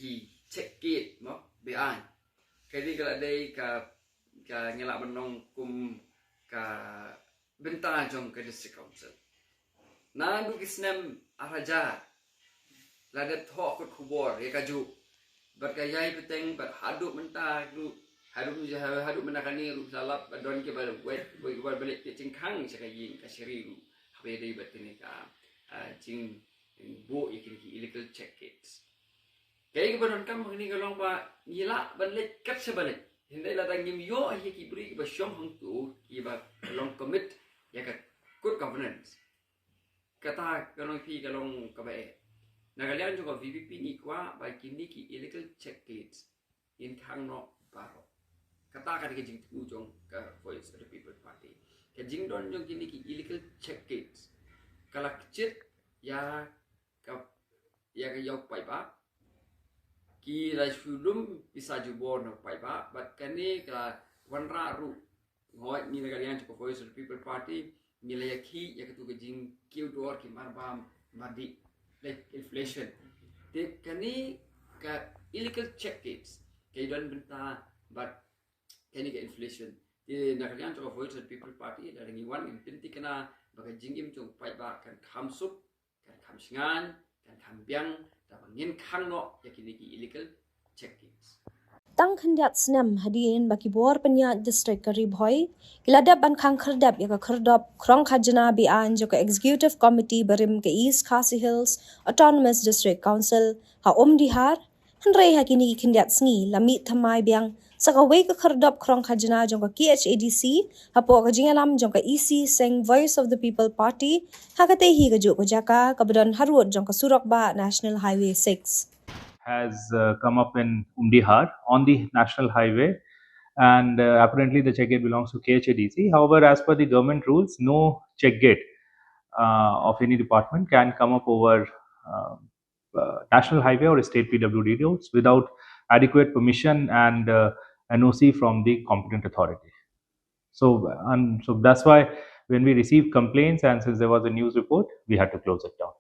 ki check gate mo beain kali kalau ada ka ngelak benong kum ka bentang jong ke district council na du kisnem araja ladat ho ko khubor ya kaju berkayai peteng ber haduk mentah du haduk menakani ru salap don ke bar wet balik ke cingkang sakayin ka shiri ru habe dei batini ka jing bo ikin ki illegal check gates kay ke baron kam ni kalong ba nila balik kat sebalik hindai la tangim yo hi ki bri ba syom hang tu ki ba long commit ya ka good governance kata kalong pi kalong ka ba na kalian juga VPP ni kwa ba kini ki illegal check gates in khang no paro kata ka ke jing tu jong ka voice of the people party ke jing don jong kini ki illegal check gates kala kecil ya ka yau pai ba ki la shulum bisa jubor no pai ba but kani ka wanra ru ngoi ni kalian cukup voice of the people party nilai ki ya ketu ke jing kiu dor ki marbam madi like inflation de kani ka illegal check gates ke don benta but kani ka inflation de na kalian cukup voice of the people party dari ngiwan in pinti kena bagai jingim cung pai ba kan kham sup kan kham singan kan kham biang da bangin khang no yakini ki illegal check gates tang khandiat snam hadin baki bor penya district karib hoi ilada ban khang khyrdop ya ka khyrdop khrong khajna beain jo ka executive committee barim ke East Khasi Hills Autonomous District Council ha dihar hanrei hakini ki khandiat sngi lami thamai biang saka wei ka khyrdop khrong khajna jo ka KHADC ha po ka jingalam jo ka EC Seng Voice of the People Party ha ka te hi ka jo ko jaka ka badon harut jo ka surok ba National Highway 6 has come up in Umdihar on the national highway, and apparently the check gate belongs to KHADC. However, as per the government rules, no check gate of any department can come up over national highway or state PWD roads without adequate permission and NOC from the competent authority. So that's why when we received complaints and since there was a news report, we had to close it down.